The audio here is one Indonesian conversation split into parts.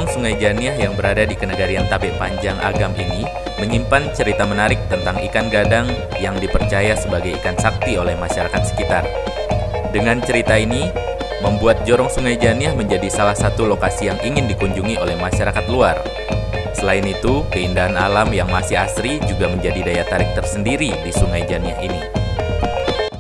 Jorong Sungai Janiah yang berada di Kenegarian Tabek Panjang Agam ini menyimpan cerita menarik tentang ikan gadang yang dipercaya sebagai ikan sakti oleh masyarakat sekitar. Dengan cerita ini, membuat Jorong Sungai Janiah menjadi salah satu lokasi yang ingin dikunjungi oleh masyarakat luar. Selain itu, keindahan alam yang masih asri juga menjadi daya tarik tersendiri di Sungai Janiah ini.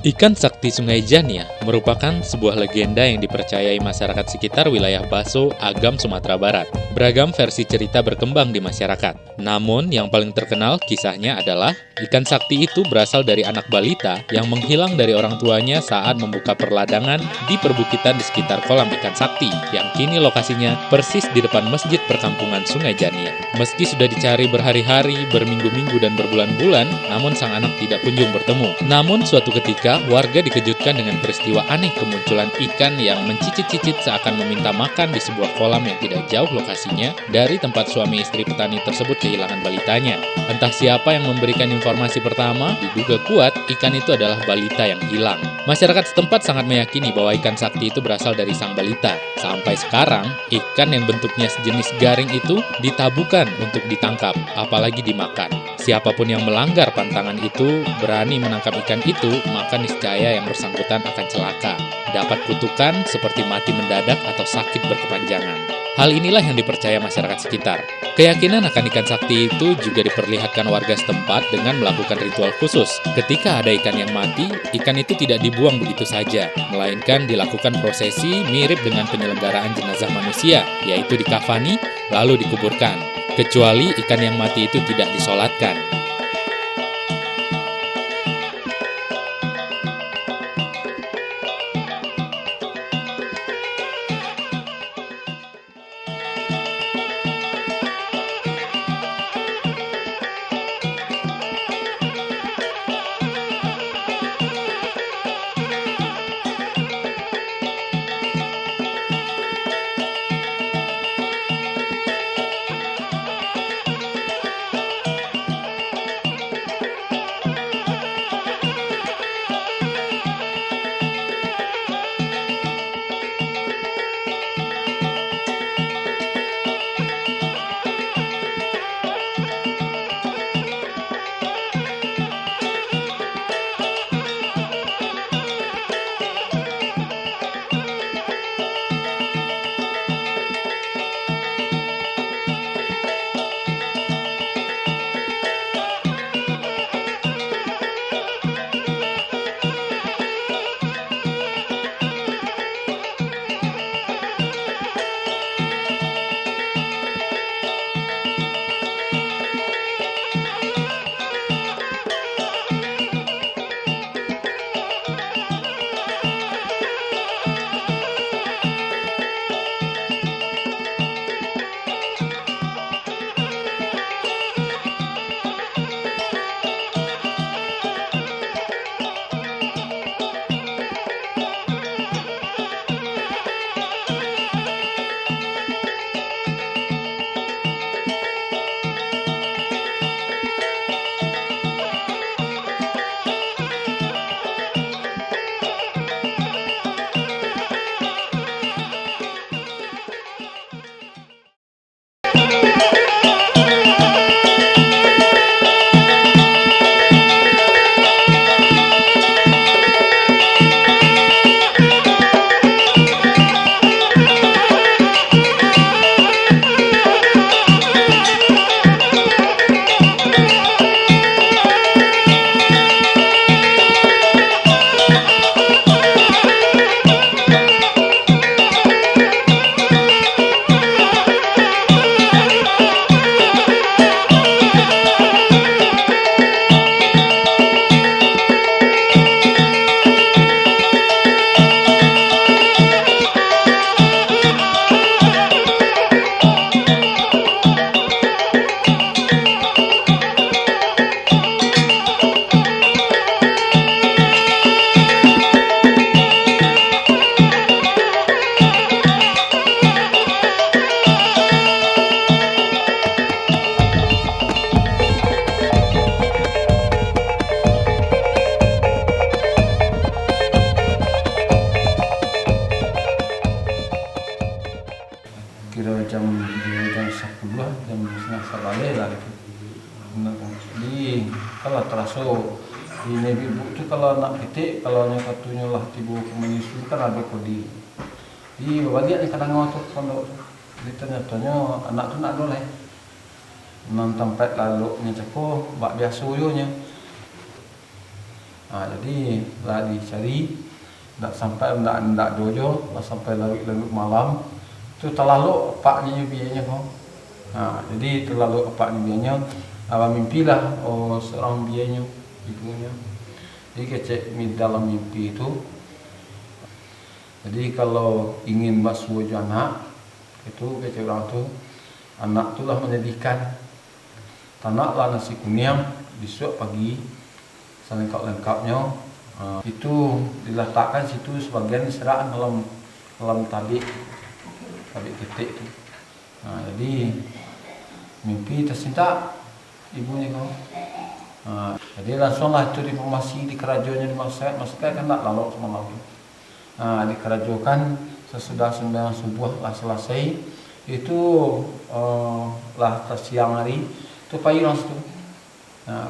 Ikan sakti Sungai Janiah merupakan sebuah legenda yang dipercayai masyarakat sekitar wilayah Baso, Agam, Sumatera Barat. Beragam versi cerita berkembang di masyarakat. Namun, yang paling terkenal kisahnya adalah ikan sakti itu berasal dari anak balita yang menghilang dari orang tuanya saat membuka perladangan di perbukitan di sekitar kolam ikan sakti, yang kini lokasinya persis di depan Masjid Perkampungan Sungai Janiah. Meski sudah dicari berhari-hari, berminggu-minggu, dan berbulan-bulan, namun sang anak tidak kunjung bertemu. Namun, suatu ketika, warga dikejutkan dengan peristiwa aneh kemunculan ikan yang mencicit-cicit seakan meminta makan di sebuah kolam yang tidak jauh lokasinya dari tempat suami istri petani tersebut kehilangan balitanya. Entah siapa yang memberikan informasi pertama, diduga kuat ikan itu adalah balita yang hilang. Masyarakat setempat sangat meyakini bahwa ikan sakti itu berasal dari sang balita. Sampai sekarang, ikan yang bentuknya sejenis garing itu ditabukan untuk ditangkap, apalagi dimakan. Siapapun yang melanggar pantangan itu berani menangkap ikan itu, maka niscaya yang bersangkutan akan celaka, dapat kutukan seperti mati mendadak atau sakit berkepanjangan. Hal inilah yang dipercaya masyarakat sekitar. Keyakinan akan ikan sakti itu juga diperlihatkan warga setempat dengan melakukan ritual khusus. Ketika ada ikan yang mati, ikan itu tidak dibuang begitu saja, melainkan dilakukan prosesi mirip dengan penyelenggaraan jenazah manusia, yaitu dikafani lalu dikuburkan. Kecuali ikan yang mati itu tidak disolatkan. 10 jam setengah sebalik lah itu. Jadi kalau terasa ini ibu tu kalau nak ketik, kalau nya katunya lah tibu ke menyusu kan ada kodi. Di bagian ni kadang tu pondok tu. Jadi ternyata anak tu nak doleh. Nan tempat lalu nya ceko bak biasa yo nya. Jadi lah dicari ndak sampai ndak dojo, lah sampai larut malam. Tu terlalu apaknya biayanya kok. Jadi terlalu apaknya biayanya. Awak mimpilah seorang biayanya ibunya. Jadi kecek dalam mimpi itu. Jadi kalau ingin basuh anak itu kecek orang tu, anak tu lah menyedihkan. Tanaklah nasi kuning besok pagi selengkap-lengkapnya. Itu diletakkan situ sebagian seraan dalam tabik ketik itu. Jadi mimpi tersintak ibunya kau. Jadi langsunglah itu diinformasi di kerajaannya di masyarakat kan tak lalu semalam. Dikerajokan sesudah sembahyang subuh lah selesai itu lah siang hari itu pagi langsung.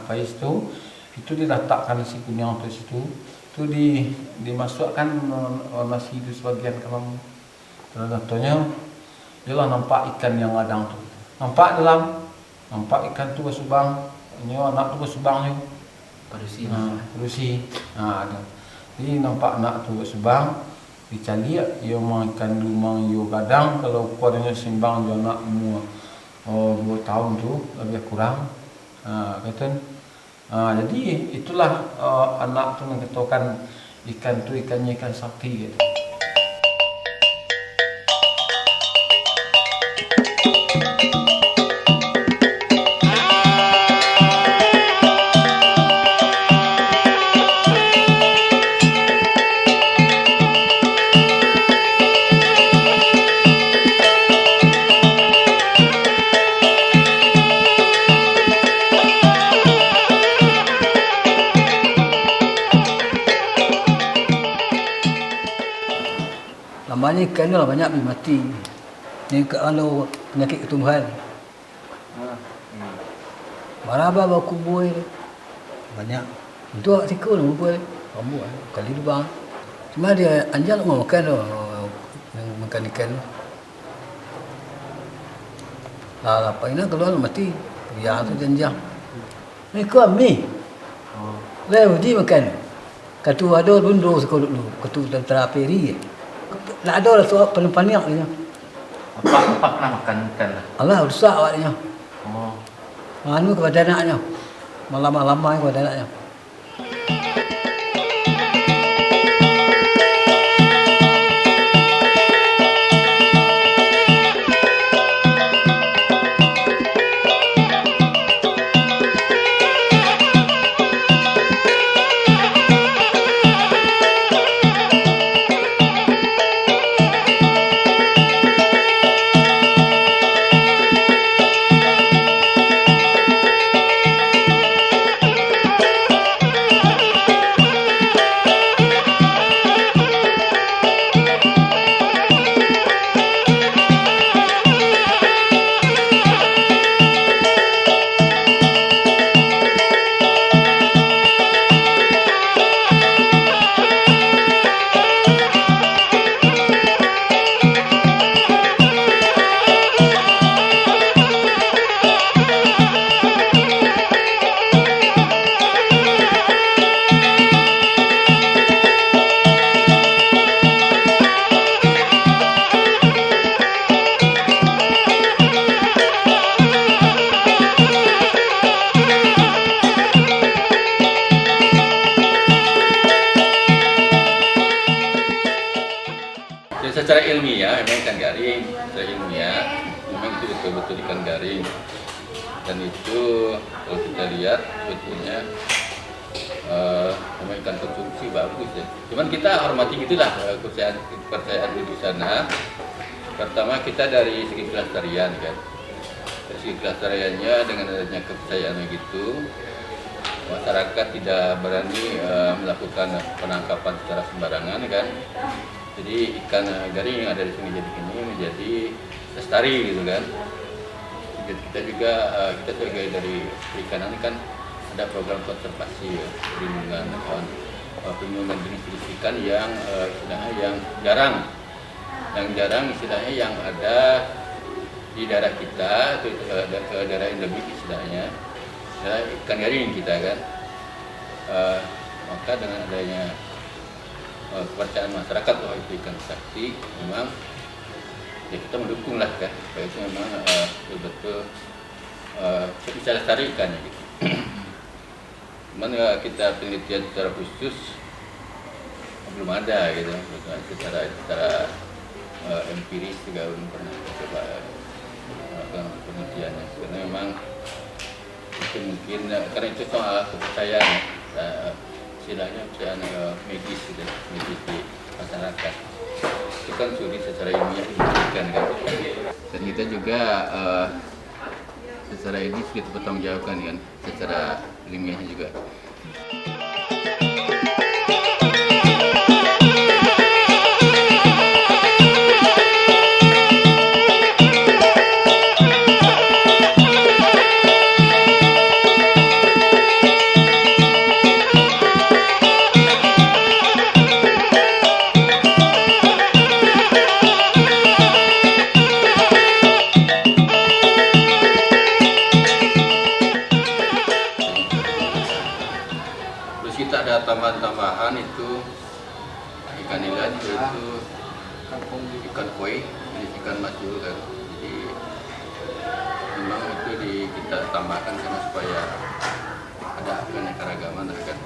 Pagi itu diletakkan nasi kuning itu situ. Itu dimasukkan nasi itu sebagian ke dalam. Contohnya dia nampak ikan yang ladang tu. Nampak ikan tu bersubang, anak tu bersubang je. Parusi. Jadi nampak anak tu bersubang, dicari ia makan lumang ia gadang kalau padanya simbang dia anak umur 2 tahun tu lebih kurang. Jadi itulah anak tu mengatakan ikan tu ikannya ikan sakti gitu. Namanya ikan ni lah banyak mati. Ni kalau penyakit ketumbuhan. Marabah bawa kubur banyak. Untuk sikul kubur bambu kali lubang. Cuma dia anjal mau makan tu. Yang makan ikan tu. Apa ini keluar mati. Biar tu janjang. Ni kami. Lalu dia makan. Katu ada bundur sekolah dulu. Katu teraperi. Tak ada lah soal penumpaniak dia. Apa pernah makan ikan lah? Allah rusak awaknya. Anu kepada anaknya. Malam-malam kepada anaknya. Secara ilmiah memang ikan garing, secara ilmiah memang itu betul-betul ikan garing, dan itu kalau kita lihat sebetulnya memang ikan konsumsi bagus ya. Cuman kita hormati gitulah kepercayaan di sana. Pertama kita dari segi kelestarian kan, dari segi kelestariannya dengan adanya kepercayaan begitu, masyarakat tidak berani melakukan penangkapan secara sembarangan kan. Jadi ikan garing yang ada di Sungai Jadik ini menjadi lestari gitu kan. tujuan kita juga kita sebagai dari perikanan kan ada program konservasi ya, perlindungan jenis ikan yang istilahnya yang jarang istilahnya yang ada di daerah kita atau ke daerah endemik istilahnya adalah ikan garing kita kan. Maka dengan adanya kepercayaan masyarakat bahwa itu ikan sakti, memang ya kita mendukung lah kan, supaya itu memang betul-betul bisa lestarikan gitu. Cuman kita penelitian secara khusus belum ada gitu, secara empiris juga belum pernah coba penelitiannya, karena memang itu mungkin karena itu soal kepercayaan, istilahnya kepercayaan medis gitu, medis di masyarakat. Itu kan sulit secara ilmiah dibuktikan kan. Dan kita juga secara ini sulit bertanggungjawabkan kan, secara ilmiahnya juga. Kita ada tambahan-tambahan itu ikan nila itu ikan koi, ikan masjul kan. Jadi memang itu kita tambahkan karena supaya ada keanekaragaman kan.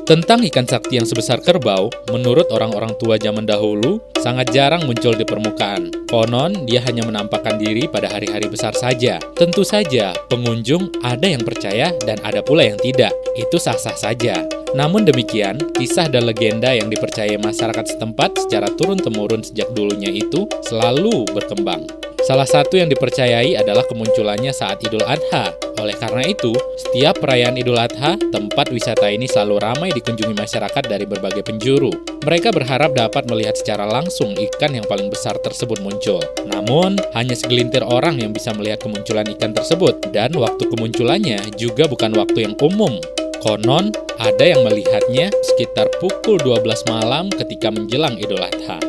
Tentang ikan sakti yang sebesar kerbau, menurut orang-orang tua zaman dahulu, sangat jarang muncul di permukaan. Konon, dia hanya menampakkan diri pada hari-hari besar saja. Tentu saja, pengunjung ada yang percaya dan ada pula yang tidak. Itu sah-sah saja. Namun demikian, kisah dan legenda yang dipercayai masyarakat setempat secara turun-temurun sejak dulunya itu selalu berkembang. Salah satu yang dipercayai adalah kemunculannya saat Idul Adha. Oleh karena itu, setiap perayaan Idul Adha, tempat wisata ini selalu ramai dikunjungi masyarakat dari berbagai penjuru. Mereka berharap dapat melihat secara langsung ikan yang paling besar tersebut muncul. Namun, hanya segelintir orang yang bisa melihat kemunculan ikan tersebut, dan waktu kemunculannya juga bukan waktu yang umum. Konon, ada yang melihatnya sekitar pukul 12 malam ketika menjelang Idul Adha.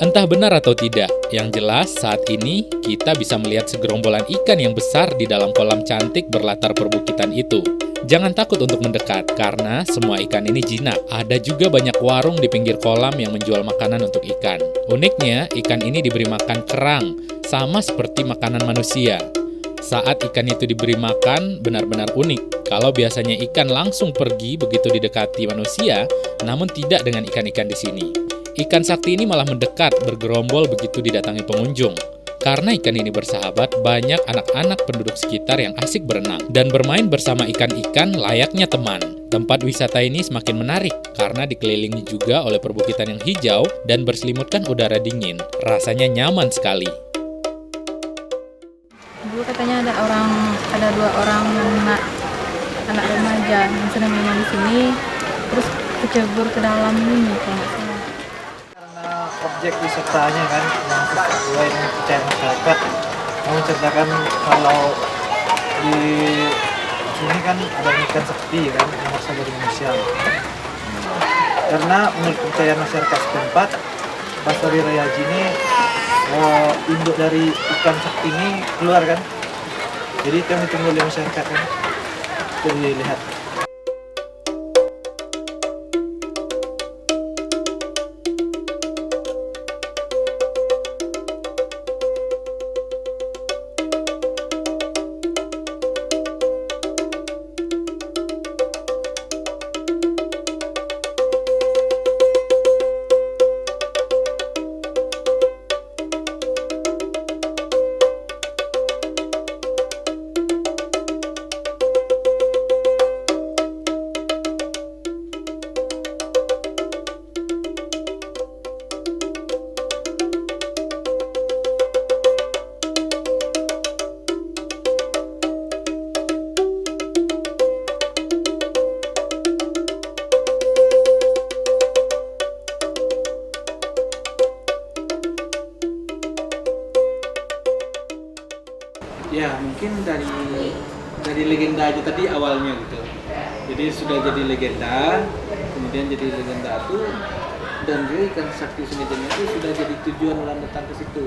Entah benar atau tidak, yang jelas saat ini kita bisa melihat segerombolan ikan yang besar di dalam kolam cantik berlatar perbukitan itu. Jangan takut untuk mendekat, karena semua ikan ini jinak. Ada juga banyak warung di pinggir kolam yang menjual makanan untuk ikan. Uniknya, ikan ini diberi makan kerang, sama seperti makanan manusia. Saat ikan itu diberi makan, benar-benar unik. Kalau biasanya ikan langsung pergi begitu didekati manusia, namun tidak dengan ikan-ikan di sini. Ikan sakti ini malah mendekat, bergerombol begitu didatangi pengunjung. Karena ikan ini bersahabat, banyak anak-anak penduduk sekitar yang asik berenang dan bermain bersama ikan-ikan layaknya teman. Tempat wisata ini semakin menarik karena dikelilingi juga oleh perbukitan yang hijau dan berselimutkan udara dingin. Rasanya nyaman sekali. Dulu katanya ada 2 orang anak remaja yang sedang main di sini, terus kecebur ke dalam ini kalau nggak salah. Karena objek wisatanya kan yang sesuai dengan kepercayaan masyarakat, mau menceritakan kalau di sini kan ada ikan sakti kan yang berasal dari manusia. Karena menurut kepercayaan masyarakat setempat, pas hari raya Haji ini induk dari ikan sakti ini keluar kan, jadi itu yang ditunggu oleh masyarakat kan, itu dilihat. Ya mungkin dari legenda aja tadi awalnya gitu. Jadi sudah jadi legenda, kemudian jadi legenda itu, dan juga ikan sakti Sungai Jani itu sudah jadi tujuan orang datang ke situ.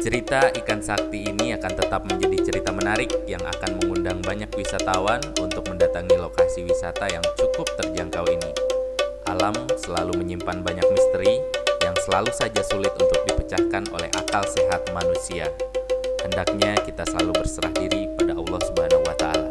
Cerita ikan sakti ini akan tetap menjadi cerita menarik yang akan mengundang banyak wisatawan untuk mendatangi lokasi wisata yang cukup terjangkau ini. Alam selalu menyimpan banyak misteri yang selalu saja sulit untuk dipecahkan oleh akal sehat manusia. Hendaknya kita selalu berserah diri pada Allah Subhanahu wa Ta'ala.